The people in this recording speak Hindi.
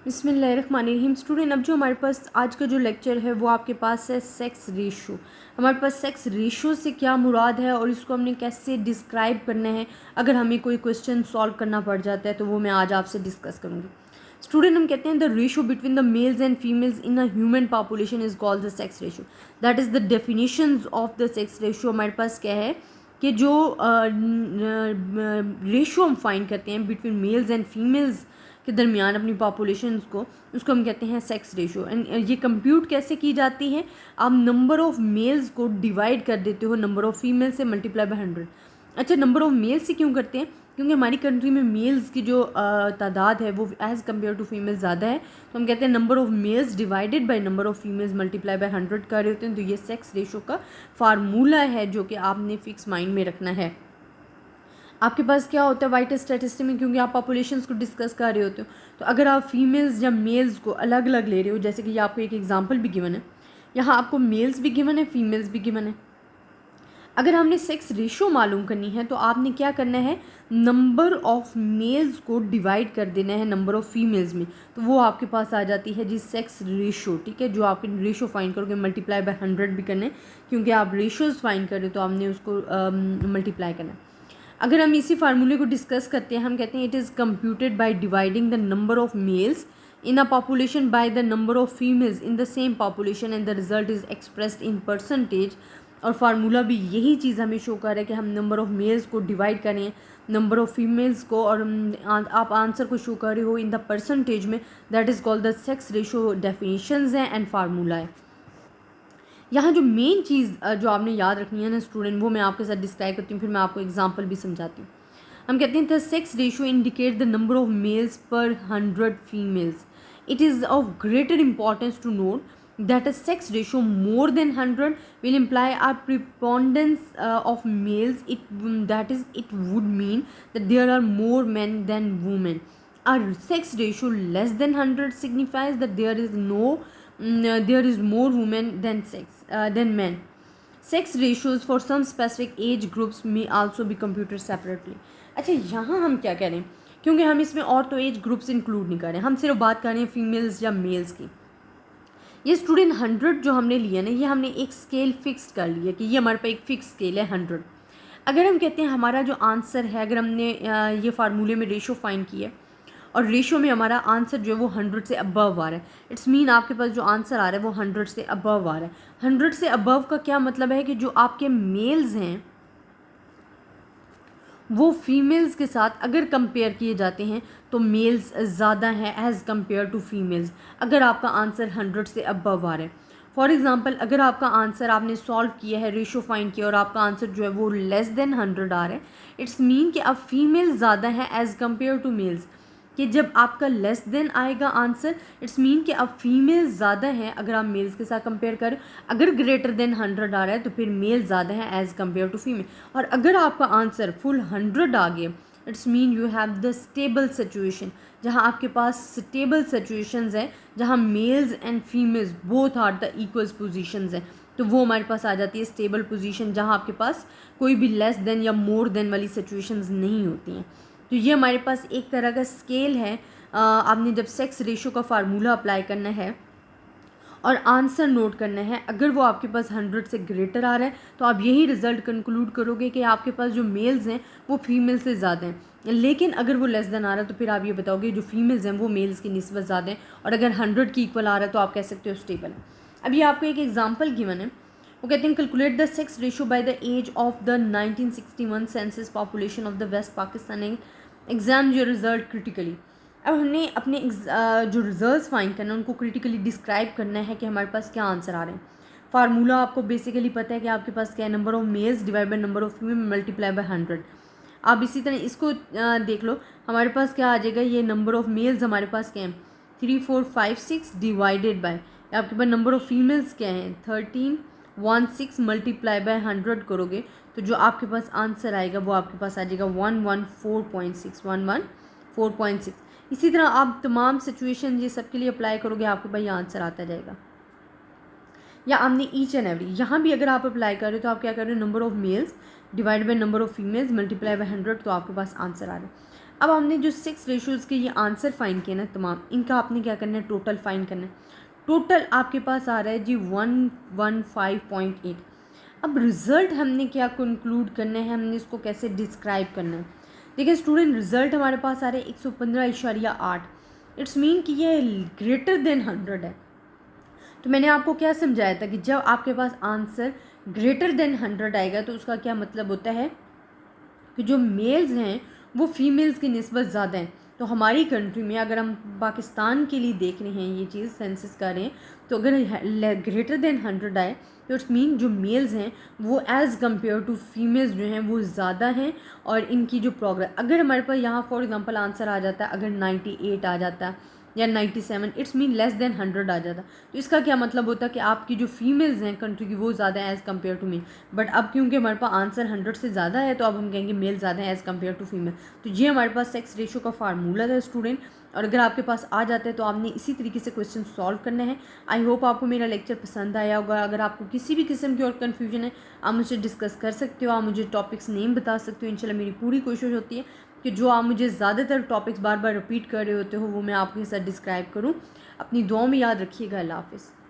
बिस्मिल्लाहिर्रहमानिर्रहीम। स्टूडेंट, अब जो हमारे पास आज का जो लेक्चर है वो आपके पास है सेक्स रेशो। हमारे पास सेक्स रेशो से क्या मुराद है और इसको हमने कैसे डिस्क्राइब करना है, अगर हमें कोई क्वेश्चन सॉल्व करना पड़ जाता है तो वो मैं आज आपसे डिस्कस करूँगी। स्टूडेंट, हम कहते हैं the ratio between the mails and females in a human population is called the sex ratio. That is the definition of the sex ratio. हमारे पास क्या है कि जो रेशो हम फाइंड करते हैं बिटवीन मेल्स एंड फीमेल्स के दरमियान अपनी पॉपुलेशन को, उसको हम कहते हैं सेक्स रेशो। एंड ये कंप्यूट कैसे की जाती है? आप नंबर ऑफ़ मेल्स को डिवाइड कर देते हो नंबर ऑफ़ फीमेल से, मल्टीप्लाई बाय 100। अच्छा, नंबर ऑफ़ मेल्स से क्यों करते हैं? क्योंकि हमारी कंट्री में मेल्स की जो तादाद है वो एज़ कम्पेयर टू फीमेल्स ज़्यादा है, तो हम कहते हैं number of males divided by number of females multiply by 100 कर रहे होते हैं। तो ये सेक्स रेशो का फार्मूला है जो कि आपने फिक्स माइंड में रखना है। आपके पास क्या होता है वाइट स्टैटिस्टिक्स में, क्योंकि आप पॉपुलेशंस को डिस्कस कर रहे होते हो, तो अगर आप फीमेल्स या मेल्स को अलग अलग ले रहे हो, जैसे कि ये आपको एक एग्जांपल भी गिवन है, यहाँ आपको मेल्स भी गिवन है, फीमेल्स भी गिवन है। अगर हमने सेक्स रेशो मालूम करनी है तो आपने क्या करना है, नंबर ऑफ़ मेल्स को डिवाइड कर देना है नंबर ऑफ़ फीमेल्स में, तो वो आपके पास आ जाती है जी सेक्स रेशो। ठीक है, जो आप रेशो फाइंड करोगे मल्टीप्लाई बाय 100 भी करना है, क्योंकि आप रेशोज़ फाइंड कर रहे हो तो आपने उसको मल्टीप्लाई करना है। अगर हम इसी फार्मूले को डिस्कस करते हैं, हम कहते हैं it is computed by dividing the number of males in a population by the number of females in the same population and the result is expressed in percentage। और फार्मूला भी यही चीज़ हमें शो कर रहा है कि हम नंबर ऑफ़ मेल्स को डिवाइड करें नंबर ऑफ़ फीमेल्स को, और आप आंसर को शो कर रहे हो इन द परसेंटेज में। That is called the sex ratio. Definitions हैं एंड फार्मूला है। यहाँ जो मेन चीज़ जो आपने याद रखनी है ना स्टूडेंट, वो मैं आपके साथ डिस्क्राइब करती हूँ, फिर मैं आपको एग्जांपल भी समझाती हूँ। हम कहते हैं the sex ratio indicate the number of males per 100 females. It is of greater importance to note that a sex ratio more than 100 will imply a preponderance of males. That is, it would mean that there are more men than women. A sex ratio less than 100 signifies that there is more women than men. Sex ratios for some specific age groups may also be computed separately। अच्छा, यहाँ हम क्या करें, क्योंकि हम इसमें और तो एज ग्रुप्स इंक्लूड नहीं कर रहे हैं, हम सिर्फ बात कर रहे हैं फीमेल्स या मेल्स की। ये स्टूडेंट 100 जो हमने लिया ना, ये हमने एक स्केल फिक्स कर लिया कि ये हमारे पास एक फिक्स स्केल है 100। अगर हम कहते हैं हमारा जो आंसर है, अगर हमने ये फार्मूले में रेशो फाइंड किया और रेशो में हमारा आंसर जो है वो 100 से अबव आ रहा है, इट्स मीन आपके पास जो आंसर आ रहा है वो 100 से अबव आ रहा है। 100 से अबव का क्या मतलब है कि जो आपके मेल्स हैं वो फीमेल्स के साथ अगर कंपेयर किए जाते हैं तो मेल्स ज़्यादा हैं एज़ कंपेयर टू फीमेल्स, अगर आपका आंसर 100 से अबव आ रहा है। फॉर एग्ज़ाम्पल, अगर आपका आंसर आपने सॉल्व किया है, रेशो फाइंड किया और आपका आंसर जो है वो लेस देन 100 आ रहा है, इट्स मीन कि अब फीमेल ज़्यादा है एज़ कंपेयर टू मेल्स। कि जब आपका लेस देन आएगा आंसर, इट्स मीन कि अब फीमेल ज़्यादा हैं अगर आप मेल्स के साथ कंपेयर करें। अगर ग्रेटर देन 100 आ रहा है तो फिर मेल ज़्यादा है एज़ कंपेयर टू फीमेल। और अगर आपका आंसर फुल 100 आ गया, it's mean you have the stable situation, जहाँ आपके पास स्टेबल सिचुएशंस है, जहाँ males and females both are the equal positions हैं, तो वो हमारे पास आ जाती है स्टेबल पोजीशन, जहाँ आपके पास कोई भी लेस देन या मोर देन वाली सिचुएशंस नहीं होती हैं। तो ये हमारे पास एक तरह का स्केल है। आपने जब सेक्स रेशो का फार्मूला अप्लाई करना है और आंसर नोट करना है, अगर वो आपके पास 100 से ग्रेटर आ रहा है तो आप यही रिजल्ट कंक्लूड करोगे कि आपके पास जो मेल्स हैं वो फीमेल से ज़्यादा हैं। लेकिन अगर वो लेस देन आ रहा है तो फिर आप ये बताओगे जो फीमेल्स हैं वो मेल्स की निस्बत ज़्यादा हैं, और अगर 100 की इक्वल आ रहा है तो आप कह सकते हो स्टेबल है। अभी आपको एक एग्जाम्पल गिवन है, वो कहते हैं calculate the sex ratio by the age of the 1961 census population of the West Pakistan, exam your result critically. अब हमने अपने जो रिजल्ट्स फाइंड करना है उनको क्रिटिकली डिस्क्राइब करना है कि हमारे पास क्या आंसर आ रहे हैं। फार्मूला आपको बेसिकली पता है कि आपके पास क्या है, number of mails divide by number of female multiply by 100। आप इसी तरह इसको देख लो, हमारे पास क्या आ जाएगा, ये नंबर ऑफ मेल्स हमारे पास क्या है 3 4 5 6 डिवाइडेड बाय, आपके पास नंबर ऑफ फीमेल्स क्या है 13 1 6 मल्टीप्लाई बाय 100 करोगे तो जो आपके पास आंसर आएगा वो आपके पास आ जाएगा 114.6 114.6। इसी तरह आप तमाम सिचुएशन ये सब के लिए अप्लाई करोगे, आपके पास ये आंसर आता जाएगा। या आपने ईच एंड एवरी, यहाँ भी अगर आप अप्लाई कर रहे हो तो आप क्या कर रहे हो, number of mails divide by number of females multiply by 100, तो आपके पास आंसर आ रहा है। अब हमने जो 6 रेशोज़ के ये आंसर फाइंड किए ना तमाम, इनका आपने क्या करना है, टोटल फाइंड करना है। टोटल आपके पास आ रहा है जी 115.8। अब रिज़ल्ट हमने क्या कंक्लूड करना है, हमने इसको कैसे डिस्क्राइब करना है। देखिए स्टूडेंट, रिज़ल्ट हमारे पास आ रहा है 115.8। इट्स मीन कि ये ग्रेटर देन 100 है। तो मैंने आपको क्या समझाया था कि जब आपके पास आंसर ग्रेटर देन 100 आएगा तो उसका क्या मतलब होता है कि जो मेल्स हैं वो फीमेल्स की निस्बत ज़्यादा हैं। तो हमारी कंट्री में अगर हम पाकिस्तान के लिए देख रहे हैं ये चीज़, सेंसस कर रहे हैं, तो अगर ग्रेटर देन 100 आए तो इट्स मीन जो मेल्स हैं वो एज़ कम्पेयर टू फीमेल्स जो हैं वो ज़्यादा हैं। और इनकी जो प्रोग्रेस, अगर हमारे पास यहाँ फॉर एग्जांपल आंसर आ जाता है अगर 98 आ जाता है या 97, इट्स मीन लेस देन 100 आ जाता, तो इसका क्या मतलब होता है कि आपकी जो फीमेल्स हैं कंट्री की वो ज़्यादा है as compare to male. But अब क्योंकि हमारे पास आंसर 100 से ज़्यादा है तो अब हम कहेंगे मेल ज़्यादा है एज़ कम्पेयर टू फीमेल। तो ये हमारे पास सेक्स रेशो का फार्मूला था स्टूडेंट, और अगर आपके पास आ जाता है तो आपने इसी तरीके से क्वेश्चन सॉल्व करना है। आई होप आपको मेरा लेक्चर पसंद आया होगा। अगर आपको किसी भी किस्म की और कन्फ्यूजन है आप मुझसे डिस्कस कर सकते हो, आप मुझे टॉपिक्स नेम बता सकते हो। इंशाल्लाह मेरी पूरी कोशिश होती है कि जो आप मुझे ज़्यादातर टॉपिक्स बार बार रिपीट कर रहे होते हो वो मैं आपके साथ डिस्क्राइब करूँ। अपनी दुआओं में याद रखिएगा। अल्लाह हाफ़िज़।